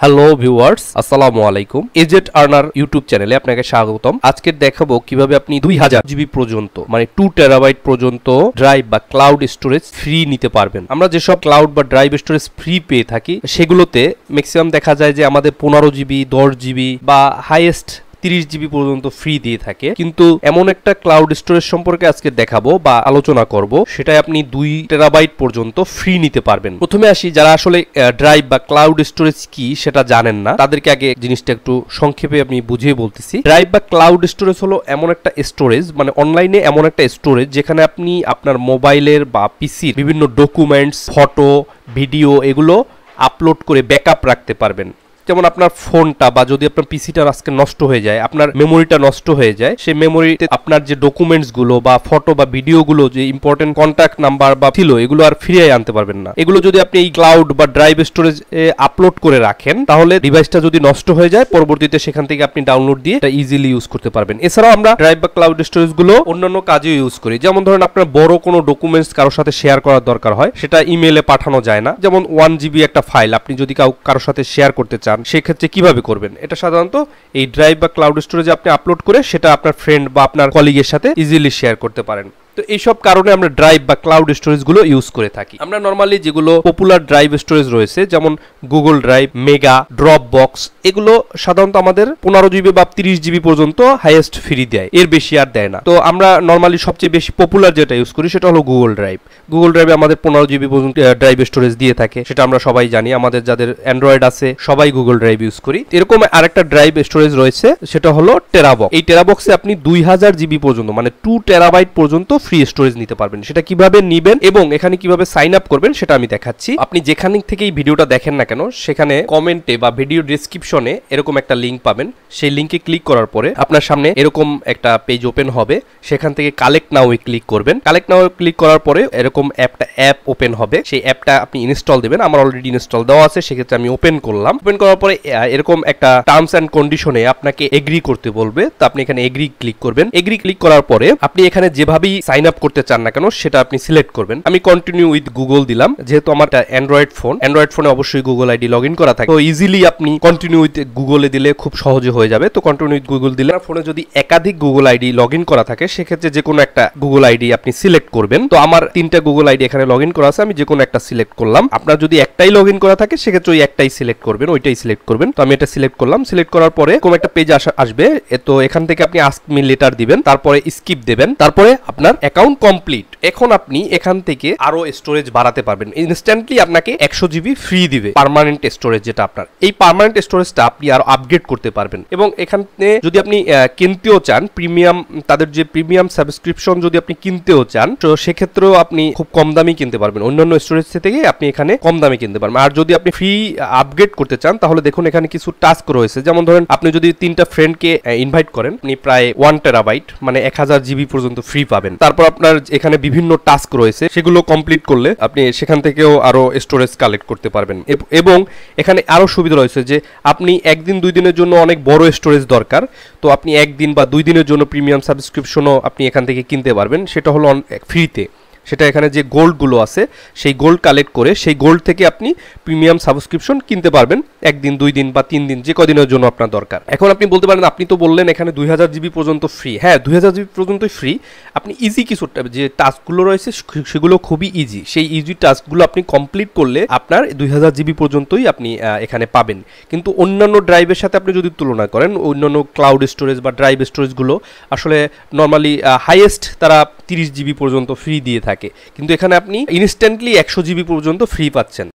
Hello viewers, আসসালামু আলাইকুম। এজেট earner YouTube চ্যানেলে আপনাকে স্বাগতম। আজকে দেখাবো কিভাবে আপনি 2000 জিবি পর্যন্ত মানে 2 টেরাবাইট পর্যন্ত ড্রাইভ বা ক্লাউড স্টোরেজ ফ্রি নিতে পারবেন। আমরা যেসব ক্লাউড বা ড্রাইভ স্টোরেজ ফ্রি পেয়ে থাকি সেগুলোতে ম্যাক্সিমাম দেখা যায় যে আমাদের 15 জিবি 10 জিবি বা হাইয়েস্ট 30 জিবি পর্যন্ত ফ্রি দিয়ে থাকে, কিন্তু এমন একটা ক্লাউড স্টোরেজ সম্পর্কে আজকে দেখাবো বা আলোচনা করব, সেটাই আপনি 2 টেরাবাইট পর্যন্ত ফ্রি নিতে পারবেন। প্রথমে আসি, যারা আসলে ড্রাইভ বা ক্লাউড স্টোরেজ কি সেটা জানেন না, তাদেরকে আগে জিনিসটা একটু সংক্ষেপে আমি বুঝিয়ে বলতেছি। ড্রাইভ বা ক্লাউড স্টোরেজ হলো এমন একটা স্টোরেজ, মানে অনলাইনে এমন একটা স্টোরেজ যেখানে আপনি আপনার মোবাইলের বা পিসির বিভিন্ন ডকুমেন্টস, ফটো, ভিডিও এগুলো আপলোড করে ব্যাকআপ রাখতে পারবেন। যেমন আপনার ফোনটা বা যদি আপনার পিসিটা আজকে নষ্ট হয়ে যায়, আপনার মেমোরিটা নষ্ট হয়ে যায়, সেই মেমোরিতে আপনার যে ডকুমেন্টস গুলো বা ফটো বা ভিডিওগুলো, যে ইম্পর্টেন্ট কন্ট্যাক্ট নাম্বার বা ছিল, এগুলো আর ফিরিয়ে আনতে পারবেন না। এগুলো যদি আপনি এই ক্লাউড বা ড্রাইভ স্টোরেজ আপলোড করে রাখেন, তাহলে ডিভাইসটা যদি নষ্ট হয়ে যায়, পরবর্তীতে সেখান থেকে আপনি ডাউনলোড দিয়ে এটা ইজিলি ইউজ করতে পারবেন। এছাড়াও আমরা ড্রাইভ বা ক্লাউড স্টোরেজ গুলো অন্যান্য কাজে ইউজ করি। যেমন ধরেন আপনার বড় কোনো ডকুমেন্টস কারোর সাথে শেয়ার করার দরকার হয়, সেটা ইমেইলে পাঠানো যায় না। যেমন 1 জিবি একটা ফাইল আপনি যদি কারোর সাথে শেয়ার করতে চান, সেক্ষেত্রে কিভাবে করবেন? এটা সাধারণত এই ড্রাইভ বা ক্লাউড স্টোরেজে আপনি আপলোড করে সেটা আপনার ফ্রেন্ড বা আপনার কলিগের সাথে ইজিলি শেয়ার করতে পারেন। তো এইসব কারণে আমরা ড্রাইভ বা ক্লাউড স্টোরেজ গুলো ইউজ করে থাকি। আমরা নরমালি যেগুলো পপুলার ড্রাইভ স্টোরেজ রয়েছে, যেমন Google drive, mega, drop box, এগুলো সাধারণত আমাদের 15 জিবি বা 30 জিবি পর্যন্ত হাইয়েস্ট ফ্রি দেয়, এর বেশি আর দেয় না। তো আমরা নরমালি সবচেয়ে বেশি পপুলার যেটা ইউজ করি সেটা হলো গুগল ড্রাইভ। গুগল ড্রাইভে আমাদের 15 জিবি পর্যন্ত ড্রাইভ স্টোরেজ দিয়ে থাকে, সেটা আমরা সবাই জানি। আমাদের যাদের অ্যান্ড্রয়েড আছে সবাই গুগল ড্রাইভ ইউজ করি। এরকম আরেকটা ড্রাইভ স্টোরেজ রয়েছে, সেটা হলো টেরাবক্স। এই টেরাবক্সে আপনি 2000 জিবি পর্যন্ত মানে 2 টেরাবাইট পর্যন্ত ফ্রি স্টোরেজ নিতে পারবেন। সেটা কিভাবে নিবেন এবং এখানে কিভাবে সাইন আপ করবেন সেটা আমি দেখাচ্ছি। আপনি যেখান থেকে এই ভিডিওটা দেখেন না কেন, সেখানে কমেন্টে বা ভিডিও ডেসক্রিপশনে এরকম একটা লিংক পাবেন। সেই লিংকে ক্লিক করার পরে আপনার সামনে এরকম একটা পেজ ওপেন হবে। সেখান থেকে কালেক্ট নাও এ ক্লিক করবেন। কালেক্ট নাও এ ক্লিক করার পরে এরকম অ্যাপ ওপেন হবে। সেই অ্যাপটা আপনি ইনস্টল দিবেন। আমার অলরেডি ইনস্টল দেওয়া আছে, সেক্ষেত্রে আমি ওপেন করলাম। ওপেন করার পরে এরকম একটা টার্মস এন্ড কন্ডিশনে আপনাকে এগ্রি করতে বলবে। তো আপনি এখানে এগ্রি ক্লিক করবেন। এগ্রি ক্লিক করার পরে আপনি এখানে যেভাবেই সাইন আপ করতে চান না কেন সেটা আপনি সিলেক্ট করবেন। আমি কন্টিনিউ উইথ গুগল দিলাম, যেহেতু আমার অ্যান্ড্রয়েড ফোনে অবশ্যই গুগল আইডি লগ ইন করা থাকে, তো ইজিলি আপনি কন্টিনিউ উইথ গুগলে দিলে খুব সহজে হয়ে যাবে। তো কন্টিনিউ উইথ গুগল দিলে ফোনে যদি একাধিক গুগল আইডি লগ ইন করা থাকে, সেক্ষেত্রে যে কোনো একটা গুগল আইডি আপনি সিলেক্ট করবেন। তো আমার 3টা গুগল আইডি এখানে লগ ইন করা আছে, আমি যে কোনো একটা সিলেক্ট করলাম। আপনার যদি একটাই লগ ইন করা থাকে, সেক্ষেত্রে ওই একটাই সিলেক্ট করবেন, ওইটাই সিলেক্ট করবেন। তো আমি এটা সিলেক্ট করলাম। সিলেক্ট করার পরে কোন একটা পেজ আসবে। তো এখান থেকে আপনি আস্ক মি লেটার দিবেন, তারপরে স্কিপ দেবেন, তারপরে আপনার অ্যাকাউন্ট কমপ্লিট। এখন আপনি এখান থেকে আরো স্টোরেজ বাড়াতে পারবেন। ইনস্ট্যান্টলি আপনাকে 100 জিবি ফ্রি দিবে পার্মানেন্ট স্টোরেজ, যেটা আপনার এই পার্মানেন্ট স্টোরেজটা আপনি আরো আপগ্রেড করতে পারবেন। এবং এখানে যদি আপনি কিনতেও চান, প্রিমিয়াম, তাদের যে প্রিমিয়াম সাবস্ক্রিপশন যদি আপনি কিনতেও চান, তো সেক্ষেত্রেও আপনি খুব কম দামে কিনতে পারবেন। অন্যান্য স্টোরেজ থেকে আপনি এখানে কম দামে কিনতে পারবেন। আর যদি আপনি ফ্রি আপগ্রেড করতে চান, তাহলে দেখুন এখানে কিছু টাস্ক রয়েছে। যেমন ধরেন আপনি যদি 3টা ফ্রেন্ডকে ইনভাইট করেন, আপনি প্রায় 1 টেরাবাইট মানে 1000 জিবি পর্যন্ত ফ্রি পাবেন। তারপর আপনার এখানে বিভিন্ন টাস্ক রয়েছে, সেগুলো কমপ্লিট করলে আপনি সেখান থেকেও আরো স্টোরেজ কালেক্ট করতে পারবেন। এবং এখানে আরো সুবিধা রয়েছে যে আপনি 1 দিন 2 দিনের জন্য অনেক বড় স্টোরেজ দরকার, তো আপনি 1 দিন বা 2 দিনের জন্য প্রিমিয়াম সাবস্ক্রিপশনও আপনি এখান থেকে কিনতে পারবেন। সেটা হলো ফ্রিতে। সেটা এখানে যে গোল্ডগুলো আছে, সেই গোল্ড কালেক্ট করে সেই গোল্ড থেকে আপনি প্রিমিয়াম সাবস্ক্রিপশন কিনতে পারবেন 1 দিন 2 দিন বা 3 দিন, যে কদিনের জন্য আপনার দরকার। এখন আপনি বলতে পারেন, আপনি তো বললেন এখানে 2000 জিবি পর্যন্ত ফ্রি। হ্যাঁ, 2000 জিবি পর্যন্তই ফ্রি। আপনি ইজি কিছু যে টাস্কগুলো রয়েছে সেগুলো খুবই ইজি। সেই ইজি টাস্কগুলো আপনি কমপ্লিট করলে আপনার 2000 জিবি পর্যন্তই আপনি এখানে পাবেন। কিন্তু অন্যান্য ড্রাইভের সাথে আপনি যদি তুলনা করেন, অন্যান্য ক্লাউড স্টোরেজ বা ড্রাইভ স্টোরেজগুলো আসলে নর্মালি হাইয়েস্ট তারা 30 জিবি পর্যন্ত ফ্রি দিয়ে থাকে, কিন্তু এখানে আপনি ইনস্ট্যান্টলি 100 জিবি পর্যন্ত ফ্রি পাচ্ছেন।